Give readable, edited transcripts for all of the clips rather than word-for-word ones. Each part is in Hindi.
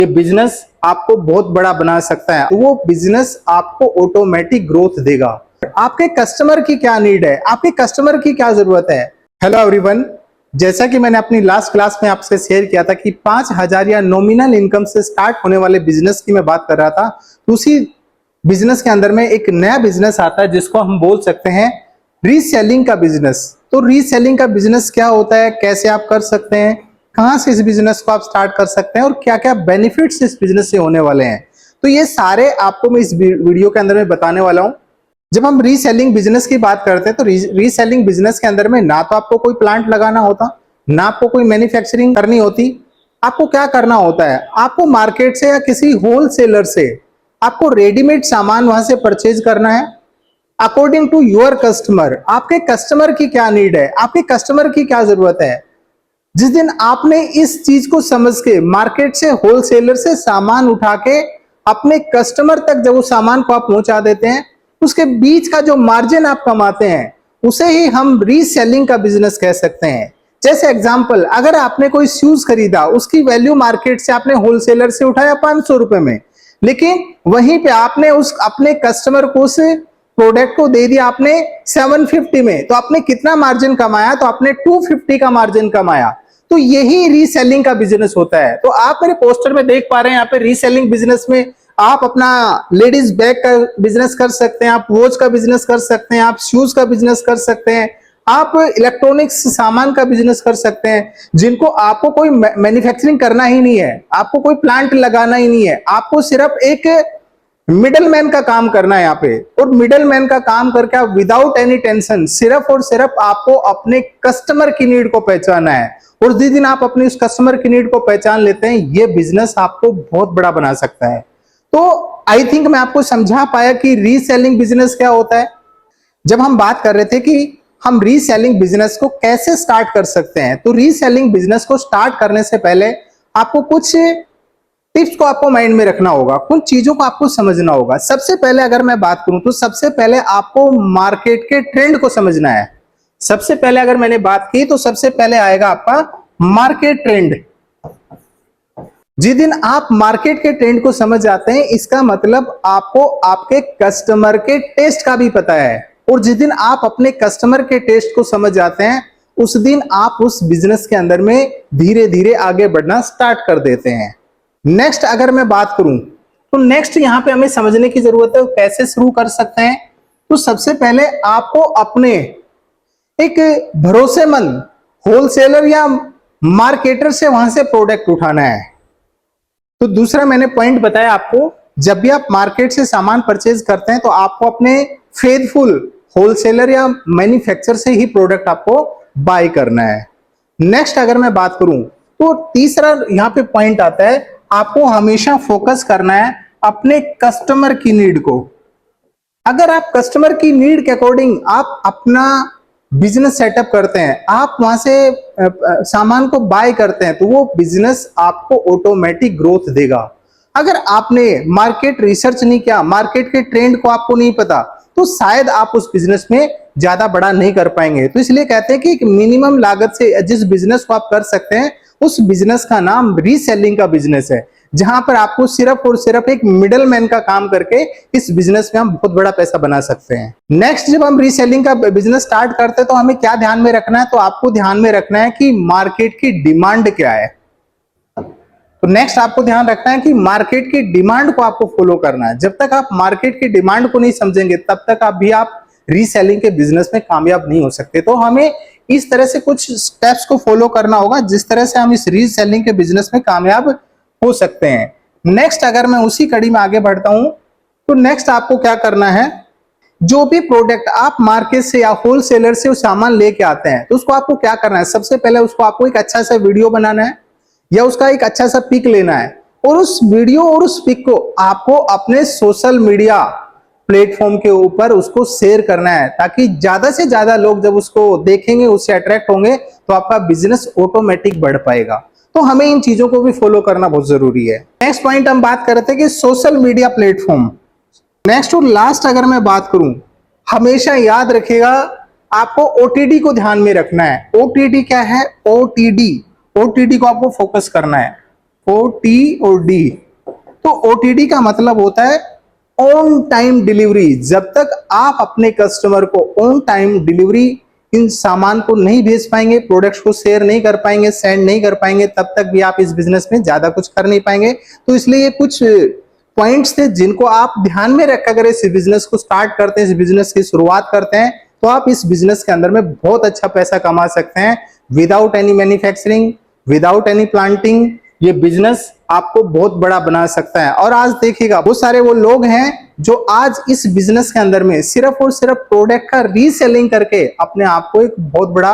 ये बिजनेस आपको बहुत बड़ा बना सकता है। वो बिजनेस आपको ऑटोमेटिक ग्रोथ देगा। आपके कस्टमर की क्या नीड है, आपके कस्टमर की क्या जरूरत है। हेलो एवरीवन, जैसा कि मैंने अपनी लास्ट क्लास में आपसे शेयर किया था कि 5,000 या नॉमिनल इनकम से स्टार्ट होने वाले बिजनेस की मैं बात कर रहा था। तो उसी बिजनेस के अंदर में एक नया बिजनेस आता है जिसको हम बोल सकते हैं रीसेलिंग का बिजनेस। तो रीसेलिंग का बिजनेस क्या होता है, कैसे आप कर सकते हैं, कहां से इस बिजनेस को आप स्टार्ट कर सकते हैं और क्या क्या बेनिफिट्स इस बिजनेस से होने वाले हैं, तो ये सारे आपको मैं इस वीडियो के अंदर में बताने वाला हूं। जब हम रीसेलिंग बिजनेस की बात करते हैं तो रीसेलिंग बिजनेस के अंदर में ना तो आपको कोई प्लांट लगाना होता, ना आपको कोई मैन्युफैक्चरिंग करनी होती। आपको क्या करना होता है, आपको मार्केट से या किसी होलसेलर से आपको रेडीमेड सामान वहां से परचेज करना है अकॉर्डिंग टू योर कस्टमर। आपके कस्टमर की क्या नीड है, आपके कस्टमर की क्या जरूरत है। जिस दिन आपने इस चीज को समझ के मार्केट से होलसेलर से सामान उठा के अपने कस्टमर तक जब उस सामान को आप पहुंचा देते हैं, उसके बीच का जो मार्जिन आप कमाते हैं उसे ही हम रीसेलिंग का बिजनेस कह सकते हैं। जैसे एग्जांपल, अगर आपने कोई शूज खरीदा, उसकी वैल्यू मार्केट से आपने होलसेलर से उठाया 500 रुपए में, लेकिन वहीं पे आपने उस अपने कस्टमर को उस प्रोडक्ट को दे दिया आपने 750 में, तो आपने कितना मार्जिन कमाया, तो आपने 250 का मार्जिन कमाया। तो यही रीसेलिंग का बिजनेस होता है। तो आप मेरे पोस्टर में देख पा रहे हैं, यहाँ पे रीसेलिंग बिजनेस में आप अपना लेडीज बैग का बिजनेस कर सकते हैं, आप वॉच का बिजनेस कर सकते हैं, आप शूज का बिजनेस कर सकते हैं, आप इलेक्ट्रॉनिक्स सामान का बिजनेस कर सकते हैं, जिनको आपको कोई मैन्युफैक्चरिंग करना ही नहीं है, आपको कोई प्लांट लगाना ही नहीं है, आपको सिर्फ एक मिडल मैन का काम करना है यहाँ पे। और मिडल मैन का काम करके आप विदाउट एनी टेंशन सिर्फ और सिर्फ आपको अपने कस्टमर की नीड को पहचानना है। और जिस दिन आप अपनी उस कस्टमर की नीड को पहचान लेते हैं, ये बिजनेस आपको बहुत बड़ा बना सकता है। तो आई थिंक मैं आपको समझा पाया कि रीसेलिंग बिजनेस क्या होता है। जब हम बात कर रहे थे कि हम रीसेलिंग बिजनेस को कैसे स्टार्ट कर सकते हैं, तो रीसेलिंग बिजनेस को स्टार्ट करने से पहले आपको कुछ टिप्स को आपको माइंड में रखना होगा, कुछ चीजों को आपको समझना होगा। सबसे पहले अगर मैं बात करूं तो सबसे पहले आपको मार्केट के ट्रेंड को समझना है। सबसे पहले अगर मैंने बात की तो सबसे पहले आएगा आपका मार्केट ट्रेंड। जिस दिन आप मार्केट के ट्रेंड को समझ जाते हैं, इसका मतलब आपको आपके कस्टमर के टेस्ट का भी पता है। और जिस दिन आप अपने कस्टमर के टेस्ट को समझ जाते हैं, उस दिन आप उस बिजनेस के अंदर में धीरे धीरे आगे बढ़ना स्टार्ट कर देते हैं। नेक्स्ट अगर मैं बात करूं तो नेक्स्ट यहां पे हमें समझने की जरूरत है कैसे शुरू कर सकते हैं। तो सबसे पहले आपको अपने एक भरोसेमंद होलसेलर या मार्केटर से वहां से प्रोडक्ट उठाना है। तो दूसरा मैंने पॉइंट बताया आपको, जब भी आप मार्केट से सामान परचेज करते हैं तो आपको अपने फेथफुल होलसेलर या मैन्युफैक्चरर से ही प्रोडक्ट आपको बाय करना है। नेक्स्ट अगर मैं बात करूं तो तीसरा यहां पे पॉइंट आता है, आपको हमेशा फोकस करना है अपने कस्टमर की नीड को। अगर आप कस्टमर की नीड के अकॉर्डिंग आप अपना बिजनेस सेटअप करते हैं, आप वहां से सामान को बाय करते हैं, तो वो बिजनेस आपको ऑटोमेटिक ग्रोथ देगा। अगर आपने मार्केट रिसर्च नहीं किया, मार्केट के ट्रेंड को आपको नहीं पता, तो शायद आप उस बिजनेस में ज्यादा बड़ा नहीं कर पाएंगे। तो इसलिए कहते हैं कि एक मिनिमम लागत से जिस बिजनेस को आप कर सकते हैं, उस बिजनेस का नाम रीसेलिंग का बिजनेस है, जहां पर आपको सिर्फ और सिर्फ एक मिडल मैन का काम करके इस बिजनेस में हम बहुत बड़ा पैसा बना सकते हैं। नेक्स्ट जब हम रीसेलिंग का बिजनेस स्टार्ट करते हैं तो हमें क्या ध्यान में रखना है, तो आपको ध्यान में रखना है कि मार्केट की डिमांड क्या है। तो नेक्स्ट आपको ध्यान रखना है कि मार्केट की डिमांड को आपको फॉलो करना है। जब तक आप मार्केट की डिमांड को नहीं समझेंगे, तब तक आप रीसेलिंग के बिजनेस में कामयाब नहीं हो सकते। तो हमें इस तरह से कुछ स्टेप्स को फॉलो करना होगा, जिस तरह से हम इस रीसेलिंग के बिजनेस में कामयाब हो सकते हैं। नेक्स्ट अगर मैं उसी कड़ी में आगे बढ़ता हूं तो नेक्स्ट आपको क्या करना है, जो भी प्रोडक्ट आप मार्केट से या होलसेलर से उस सामान लेके आते हैं, तो उसको आपको क्या करना है, सबसे पहले उसको आपको एक अच्छा सा वीडियो बनाना है या उसका एक अच्छा सा पिक लेना है, और उस वीडियो और उस पिक को आपको अपने सोशल मीडिया प्लेटफॉर्म के ऊपर उसको शेयर करना है, ताकि ज्यादा से ज्यादा लोग जब उसको देखेंगे, उससे अट्रैक्ट होंगे, तो आपका बिजनेस ऑटोमेटिक बढ़ पाएगा। तो हमें इन चीजों को भी फॉलो करना बहुत जरूरी है। नेक्स्ट पॉइंट हम बात कर रहे थे कि सोशल मीडिया प्लेटफॉर्म। नेक्स्ट और लास्ट अगर मैं बात करूं, हमेशा याद रखिएगा आपको ओटीडी को ध्यान में रखना है। ओटीडी क्या है, ओटीडी को आपको फोकस करना है। OTOD। तो OTD का मतलब होता है ऑन टाइम डिलीवरी। जब तक आप अपने कस्टमर को ऑन टाइम डिलीवरी इन सामान को नहीं भेज पाएंगे, प्रोडक्ट्स को शेयर नहीं कर पाएंगे, सेंड नहीं कर पाएंगे, तब तक भी आप इस बिजनेस में ज्यादा कुछ कर नहीं पाएंगे। तो इसलिए ये कुछ पॉइंट्स थे जिनको आप ध्यान में रख कर इस बिजनेस को स्टार्ट करते हैं, इस बिजनेस की शुरुआत करते हैं, तो आप इस बिजनेस के अंदर में बहुत अच्छा पैसा कमा सकते हैं without any manufacturing, without any planting. ये बिजनेस आपको बहुत बड़ा बना सकता है। और आज देखिएगा बहुत सारे वो लोग हैं जो आज इस बिजनेस के अंदर में सिर्फ और सिर्फ प्रोडक्ट का रीसेलिंग करके अपने आप को एक बहुत बड़ा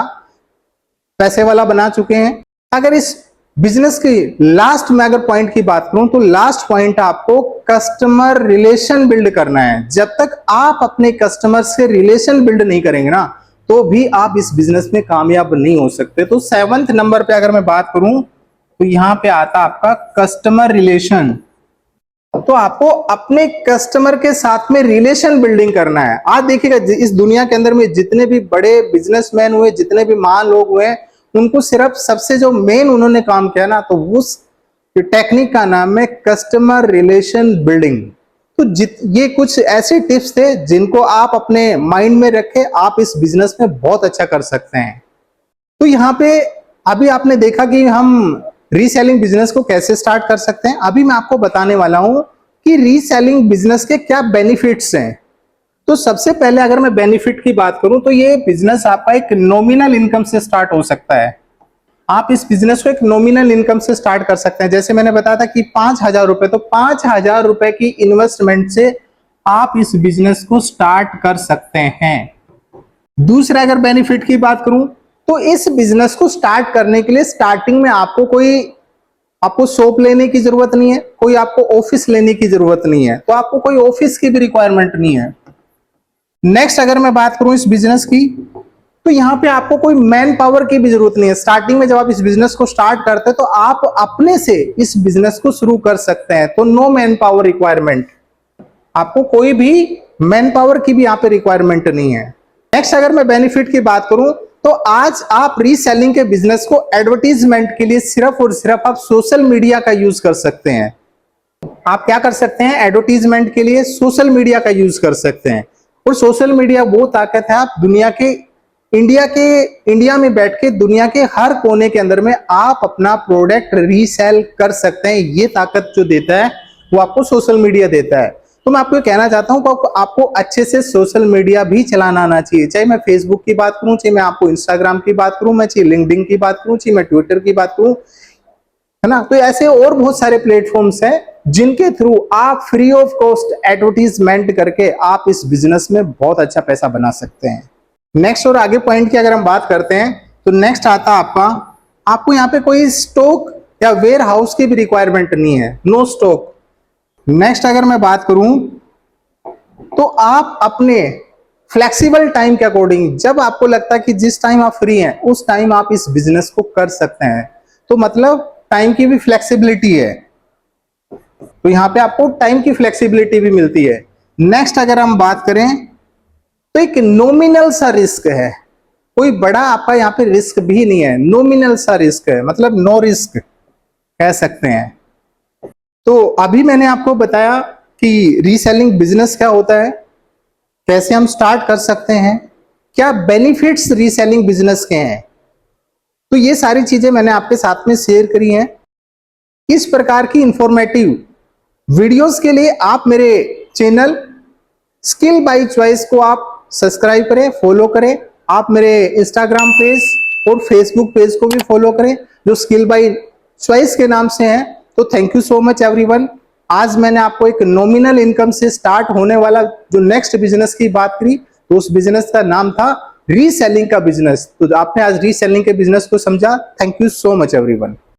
पैसे वाला बना चुके हैं। अगर इस बिजनेस की लास्ट में अगर पॉइंट की बात करूं तो लास्ट पॉइंट आपको कस्टमर रिलेशन बिल्ड करना है। जब तक आप अपने कस्टमर से रिलेशन बिल्ड नहीं करेंगे ना, तो भी आप इस बिजनेस में कामयाब नहीं हो सकते। तो 7वें नंबर पे अगर मैं बात करूं तो यहां पे आता आपका कस्टमर रिलेशन। तो आपको अपने कस्टमर के साथ में रिलेशन बिल्डिंग करना है। आज देखिएगा इस दुनिया के अंदर में जितने भी बड़े बिजनेसमैन हुए, जितने भी महान लोग हुए, उनको सिर्फ सबसे जो मेन उन्होंने काम किया ना, तो उस टेक्निक का नाम है कस्टमर रिलेशन बिल्डिंग। तो ये कुछ ऐसे टिप्स थे जिनको आप अपने माइंड में रखें, आप इस बिजनेस में बहुत अच्छा कर सकते हैं। तो यहाँ पे अभी आपने देखा कि हम रीसेलिंग बिजनेस को कैसे स्टार्ट कर सकते हैं। अभी मैं आपको बताने वाला हूं कि रीसेलिंग बिजनेस के क्या बेनिफिट्स हैं। तो सबसे पहले अगर मैं बेनिफिट की बात करूं तो ये बिजनेस आपका एक नॉमिनल इनकम से स्टार्ट हो सकता है। आप इस बिजनेस को एक नॉमिनल इनकम से स्टार्ट कर सकते हैं। जैसे मैंने बताया था कि 5,000 रुपए, तो 5,000 रुपए की इन्वेस्टमेंट से आप इस बिजनेस को स्टार्ट कर सकते हैं। दूसरा अगर बेनिफिट की बात करूं तो इस बिजनेस को स्टार्ट करने के लिए स्टार्टिंग में आपको शॉप लेने की जरूरत नहीं है, कोई आपको ऑफिस लेने की जरूरत नहीं है, तो आपको कोई ऑफिस की भी रिक्वायरमेंट नहीं है। नेक्स्ट अगर मैं बात करूं इस बिजनेस की, तो यहां पे आपको कोई मैन पावर की भी जरूरत नहीं है। स्टार्टिंग में जब आप इस बिजनेस को स्टार्ट करते हैं तो आप अपने से इस बिजनेस को शुरू कर सकते हैं। तो नो मैन पावर रिक्वायरमेंट, आपको कोई भी मैन पावर की भी यहां पे रिक्वायरमेंट नहीं है। नेक्स्ट अगर मैं बेनिफिट की बात करूं तो आज आप रीसेलिंग के बिजनेस को एडवर्टीजमेंट के लिए सिर्फ और सिर्फ आप सोशल मीडिया का यूज कर सकते हैं। आप क्या कर सकते हैं, एडवर्टीजमेंट के लिए सोशल मीडिया का यूज कर सकते हैं। और सोशल मीडिया वो ताकत है, आप इंडिया में बैठ के दुनिया के हर कोने के अंदर में आप अपना प्रोडक्ट रीसेल कर सकते हैं। ये ताकत जो देता है वो आपको सोशल मीडिया देता है। तो मैं आपको कहना चाहता हूं कि आपको अच्छे से सोशल मीडिया भी चलाना आना चाहिए। चाहे मैं फेसबुक की बात करूं, चाहे मैं आपको इंस्टाग्राम की बात करूं, मैं चाहे लिंक्डइन की बात करूं, चाहे मैं ट्विटर की बात करूं, है ना। तो ऐसे और बहुत सारे प्लेटफॉर्म्स हैं जिनके थ्रू आप फ्री ऑफ कॉस्ट एडवर्टीजमेंट करके आप इस बिजनेस में बहुत अच्छा पैसा बना सकते हैं। नेक्स्ट और आगे पॉइंट की अगर हम बात करते हैं तो नेक्स्ट आता आपको यहाँ पे कोई स्टॉक या वेयर हाउस की भी रिक्वायरमेंट नहीं है, नो स्टॉक। नेक्स्ट अगर मैं बात करूं तो आप अपने फ्लेक्सिबल टाइम के अकॉर्डिंग, जब आपको लगता है कि जिस टाइम आप फ्री हैं उस टाइम आप इस बिजनेस को कर सकते हैं। तो मतलब टाइम की भी फ्लेक्सिबिलिटी है, तो यहां पे आपको टाइम की फ्लेक्सिबिलिटी भी मिलती है। नेक्स्ट अगर हम बात करें तो एक नॉमिनल सा रिस्क है, कोई बड़ा आपका यहाँ पे रिस्क भी नहीं है, नॉमिनल सा रिस्क है, मतलब नो रिस्क कह सकते हैं। तो अभी मैंने आपको बताया कि रीसेलिंग बिजनेस क्या होता है, कैसे हम स्टार्ट कर सकते हैं, क्या बेनिफिट्स रीसेलिंग बिजनेस के हैं। तो ये सारी चीजें मैंने आपके साथ में शेयर करी हैं। इस प्रकार की इंफॉर्मेटिव वीडियोस के लिए आप मेरे चैनल स्किल बाय चॉइस को आप सब्सक्राइब करें, फॉलो करें। आप मेरे इंस्टाग्राम पेज और फेसबुक पेज को भी फॉलो करें जो स्किल बाय चॉइस के नाम से है। तो thank you so much everyone. आज मैंने आपको एक नॉमिनल इनकम से स्टार्ट होने वाला जो नेक्स्ट बिजनेस की बात करी, तो उस बिजनेस का नाम था रीसेलिंग का बिजनेस। तो आपने आज रीसेलिंग के बिजनेस को समझा। Thank you so much everyone.